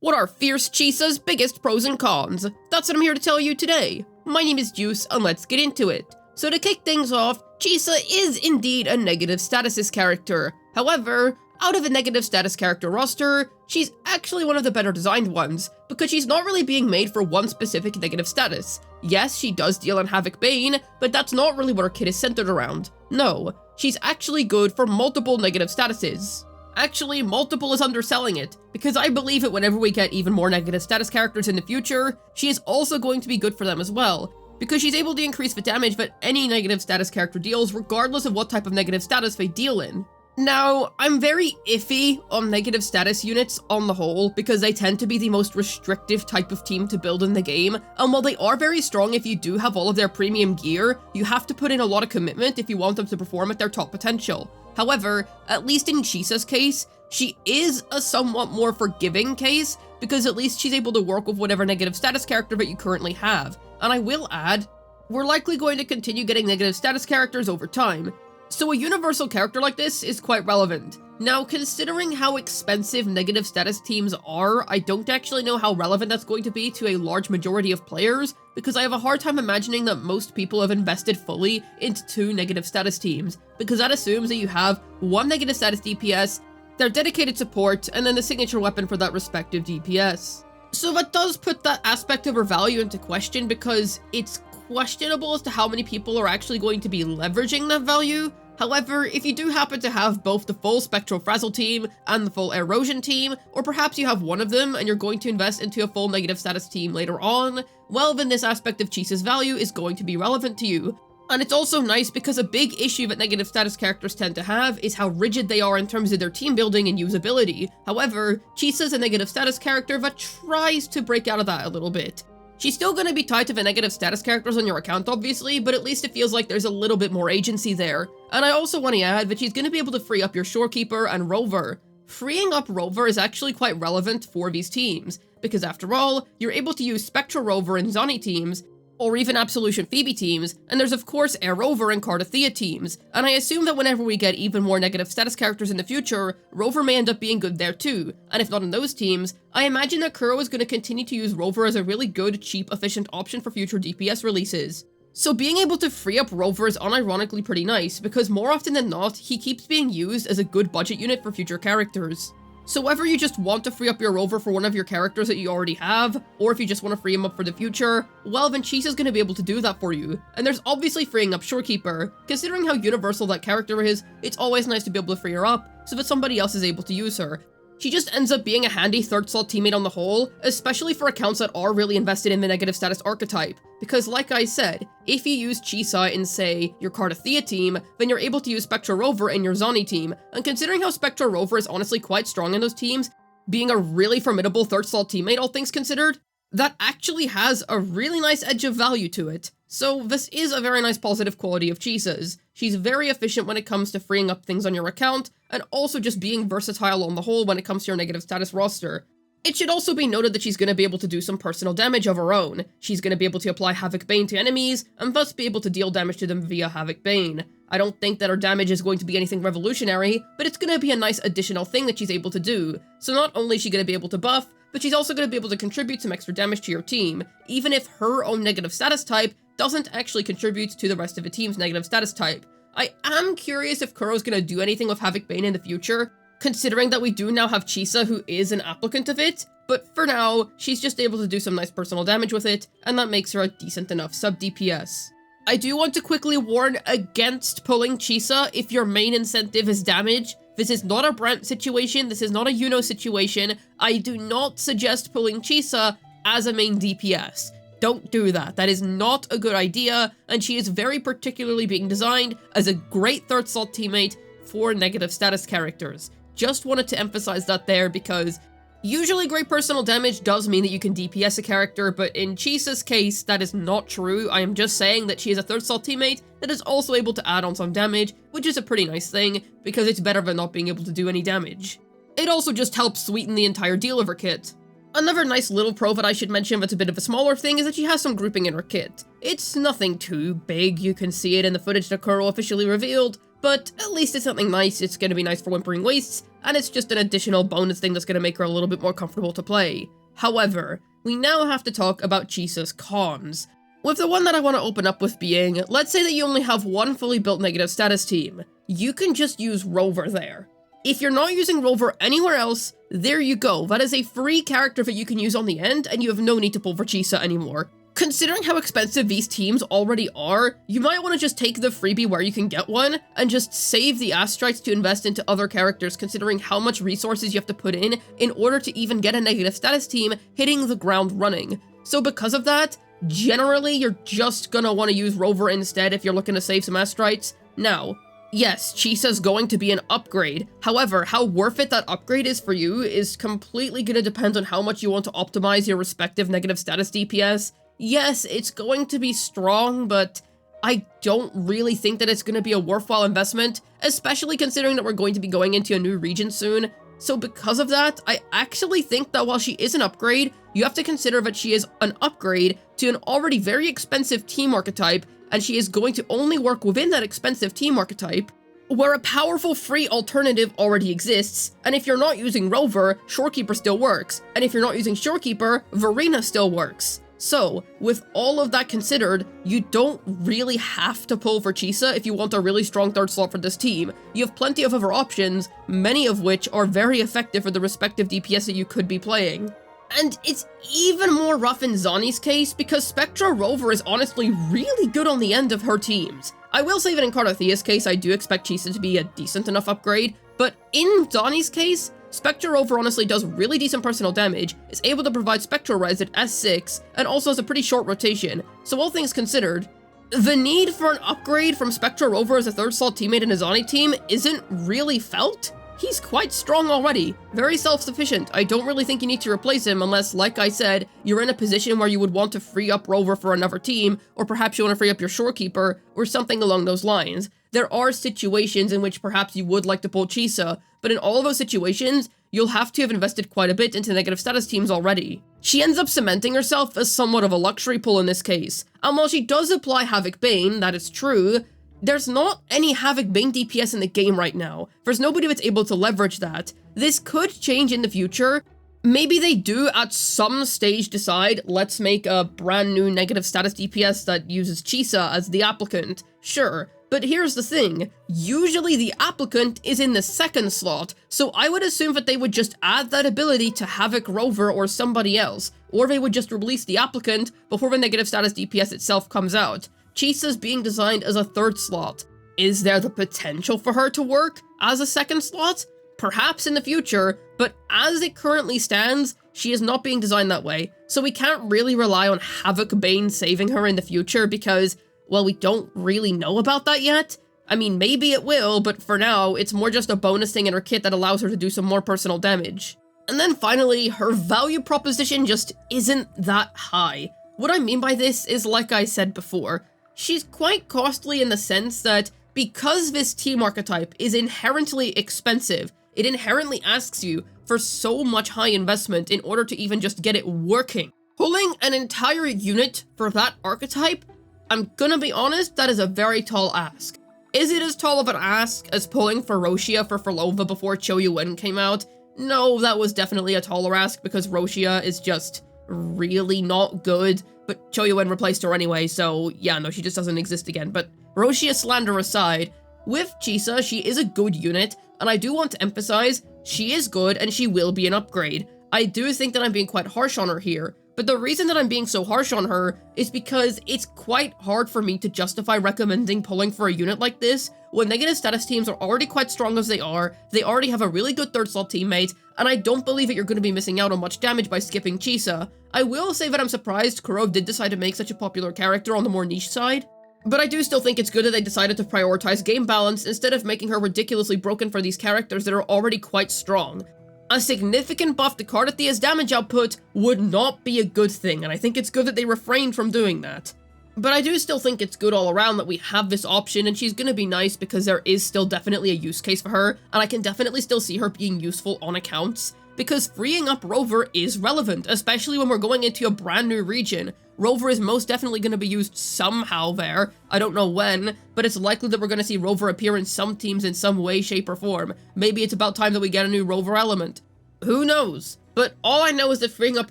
What are Fierce Chisa's biggest pros and cons? That's what I'm here to tell you today. My name is Juice, and let's get into it. So to kick things off, Chisa is indeed a negative statuses character. However, out of the negative status character roster, she's actually one of the better designed ones, because she's not really being made for one specific negative status. Yes, she does deal in Havoc Bane, but that's not really what her kit is centered around. No, she's actually good for multiple negative statuses. Actually, multiple is underselling it, because I believe that whenever we get even more negative status characters in the future, she is also going to be good for them as well, because she's able to increase the damage that any negative status character deals regardless of what type of negative status they deal in. Now, I'm very iffy on negative status units on the whole, because they tend to be the most restrictive type of team to build in the game, and while they are very strong if you do have all of their premium gear, you have to put in a lot of commitment if you want them to perform at their top potential. However, at least in Chisa's case, she is a somewhat more forgiving case, because at least she's able to work with whatever negative status character that you currently have. And I will add, we're likely going to continue getting negative status characters over time, so a universal character like this is quite relevant. Now, considering how expensive negative status teams are, I don't actually know how relevant that's going to be to a large majority of players, because I have a hard time imagining that most people have invested fully into 2 negative status teams, because that assumes that you have one negative status DPS, their dedicated support, and then the signature weapon for that respective DPS. So that does put that aspect of her value into question, because it's questionable as to how many people are actually going to be leveraging that value. However, if you do happen to have both the full Spectral Frazzle team and the full Erosion team, or perhaps you have one of them and you're going to invest into a full negative status team later on, well then this aspect of Chisa's value is going to be relevant to you. And it's also nice because a big issue that negative status characters tend to have is how rigid they are in terms of their team building and usability. However, Chisa's a negative status character that tries to break out of that a little bit. She's still going to be tied to the negative status characters on your account, obviously, but at least it feels like there's a little bit more agency there. And I also want to add that she's going to be able to free up your Shorekeeper and Rover. Freeing up Rover is actually quite relevant for these teams, because after all, you're able to use Spectral Rover and Zoni teams, or even Absolution Phoebe teams, and there's of course Air Rover and Cardathea teams, and I assume that whenever we get even more negative status characters in the future, Rover may end up being good there too, and if not in those teams, I imagine that Kuro is going to continue to use Rover as a really good, cheap, efficient option for future DPS releases. So being able to free up Rover is unironically pretty nice, because more often than not, he keeps being used as a good budget unit for future characters. So whether you just want to free up your Rover for one of your characters that you already have, or if you just want to free him up for the future, well then Chisa's going to be able to do that for you. And there's obviously freeing up Shorekeeper. Considering how universal that character is, it's always nice to be able to free her up, so that somebody else is able to use her. She just ends up being a handy third slot teammate on the whole, especially for accounts that are really invested in the negative status archetype. Because like I said, if you use Chisa in, say, your Cardathea team, then you're able to use Spectral Rover in your Zoni team, and considering how Spectral Rover is honestly quite strong in those teams, being a really formidable third slot teammate all things considered, that actually has a really nice edge of value to it. So this is a very nice positive quality of Chisa's. She's very efficient when it comes to freeing up things on your account, and also just being versatile on the whole when it comes to your negative status roster. It should also be noted that she's going to be able to do some personal damage of her own. She's going to be able to apply Havoc Bane to enemies, and thus be able to deal damage to them via Havoc Bane. I don't think that her damage is going to be anything revolutionary, but it's going to be a nice additional thing that she's able to do. So not only is she going to be able to buff, but she's also going to be able to contribute some extra damage to your team, even if her own negative status type doesn't actually contribute to the rest of the team's negative status type. I am curious if Kuro's going to do anything with Havoc Bane in the future, considering that we do now have Chisa who is an applicant of it, but for now, she's just able to do some nice personal damage with it, and that makes her a decent enough sub-DPS. I do want to quickly warn against pulling Chisa if your main incentive is damage. This is not a Brent situation, this is not a Yuno situation. I do not suggest pulling Chisa as a main DPS. Don't do that. That is not a good idea, and she is very particularly being designed as a great third slot teammate for negative status characters. Just wanted to emphasize that there, because usually great personal damage does mean that you can DPS a character, but in Chisa's case, that is not true. I am just saying that she is a third slot teammate that is also able to add on some damage, which is a pretty nice thing, because it's better than not being able to do any damage. It also just helps sweeten the entire deal of her kit. Another nice little pro that I should mention that's a bit of a smaller thing is that she has some grouping in her kit. It's nothing too big, you can see it in the footage that Kuro officially revealed, but at least it's something nice. It's going to be nice for Whimpering Wastes, and it's just an additional bonus thing that's going to make her a little bit more comfortable to play. However, we now have to talk about Chisa's cons. With the one that I want to open up with being, let's say that you only have one fully built negative status team. You can just use Rover there. If you're not using Rover anywhere else, there you go. That is a free character that you can use on the end, and you have no need to pull for Chisa anymore. Considering how expensive these teams already are, you might want to just take the freebie where you can get one, and just save the Astrites to invest into other characters, considering how much resources you have to put in order to even get a negative status team hitting the ground running. So because of that, generally you're just gonna want to use Rover instead if you're looking to save some Astrites. Now, yes, Chisa's going to be an upgrade. However, how worth it that upgrade is for you is completely going to depend on how much you want to optimize your respective negative status DPS. Yes, it's going to be strong, but I don't really think that it's going to be a worthwhile investment, especially considering that we're going to be going into a new region soon. So because of that, I actually think that while she is an upgrade, you have to consider that she is an upgrade to an already very expensive team archetype, and she is going to only work within that expensive team archetype, where a powerful free alternative already exists, and if you're not using Rover, Shorekeeper still works, and if you're not using Shorekeeper, Verena still works. So, with all of that considered, you don't really have to pull for Chisa if you want a really strong third slot for this team. You have plenty of other options, many of which are very effective for the respective DPS that you could be playing. And it's even more rough in Zani's case because Spectra Rover is honestly really good on the end of her teams. I will say that in Cardothea's case, I do expect Chisa to be a decent enough upgrade, but in Zani's case, Spectra Rover honestly does really decent personal damage, is able to provide Spectral Res at S6, and also has a pretty short rotation, so all things considered, the need for an upgrade from Spectra Rover as a third slot teammate in a Zani team isn't really felt. He's quite strong already, very self-sufficient. I don't really think you need to replace him unless, like I said, you're in a position where you would want to free up Rover for another team, or perhaps you want to free up your Shorekeeper, or something along those lines. There are situations in which perhaps you would like to pull Chisa, but in all of those situations, you'll have to have invested quite a bit into negative status teams already. She ends up cementing herself as somewhat of a luxury pull in this case, and while she does apply Havoc Bane, that is true, there's not any Havoc Bane DPS in the game right now. There's nobody that's able to leverage that. This could change in the future. Maybe they do at some stage decide, let's make a brand new negative status DPS that uses Chisa as the applicant. Sure, but here's the thing. Usually the applicant is in the second slot, so I would assume that they would just add that ability to Havoc Rover or somebody else, or they would just release the applicant before the negative status DPS itself comes out. Chisa's being designed as a third slot. Is there the potential for her to work as a second slot? Perhaps in the future, but as it currently stands, she is not being designed that way, so we can't really rely on Havoc Bane saving her in the future because, well, we don't really know about that yet. I mean, maybe it will, but for now, it's more just a bonus thing in her kit that allows her to do some more personal damage. And then finally, her value proposition just isn't that high. What I mean by this is, like I said before, she's quite costly in the sense that because this team archetype is inherently expensive, it inherently asks you for so much high investment in order to even just get it working. Pulling an entire unit for that archetype, I'm gonna be honest, that is a very tall ask. Is it as tall of an ask as pulling for Roshia for Ferlova before Choyuwen came out? No, that was definitely a taller ask because Roshia is just really not good, but Choyuwen replaced her anyway, so yeah, no, she just doesn't exist again. But Roshia slander aside, with Chisa, she is a good unit, and I do want to emphasize, she is good and she will be an upgrade. I do think that I'm being quite harsh on her here, but the reason that I'm being so harsh on her is because it's quite hard for me to justify recommending pulling for a unit like this when negative status teams are already quite strong as they already have a really good third slot teammate, and I don't believe that you're going to be missing out on much damage by skipping Chisa. I will say that I'm surprised Kuro did decide to make such a popular character on the more niche side, but I do still think it's good that they decided to prioritize game balance instead of making her ridiculously broken for these characters that are already quite strong. A significant buff to Cardothea's damage output would not be a good thing, and I think it's good that they refrained from doing that. But I do still think it's good all around that we have this option, and she's gonna be nice because there is still definitely a use case for her, and I can definitely still see her being useful on accounts, because freeing up Rover is relevant, especially when we're going into a brand new region. Rover is most definitely going to be used somehow there. I don't know when, but it's likely that we're going to see Rover appear in some teams in some way, shape, or form. Maybe it's about time that we get a new Rover element. Who knows? But all I know is that freeing up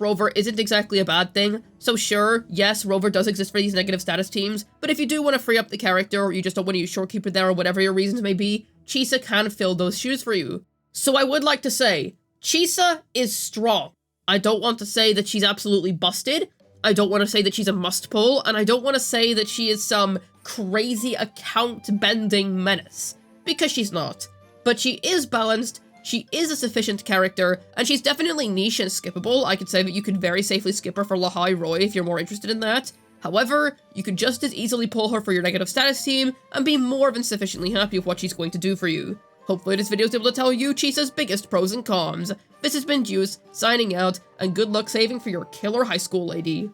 Rover isn't exactly a bad thing. So sure, yes, Rover does exist for these negative status teams, but if you do want to free up the character, or you just don't want to use Shorekeeper there, or whatever your reasons may be, Chisa can fill those shoes for you. So I would like to say, Chisa is strong. I don't want to say that she's absolutely busted. I don't want to say that she's a must-pull, and I don't want to say that she is some crazy account-bending menace, because she's not. But she is balanced, she is a sufficient character, and she's definitely niche and skippable. I could say that you could very safely skip her for Lahai Roy if you're more interested in that. However, you could just as easily pull her for your negative status team, and be more than sufficiently happy with what she's going to do for you. Hopefully this video is able to tell you Chisa's biggest pros and cons. This has been Juice, signing out, and good luck saving for your killer high school lady.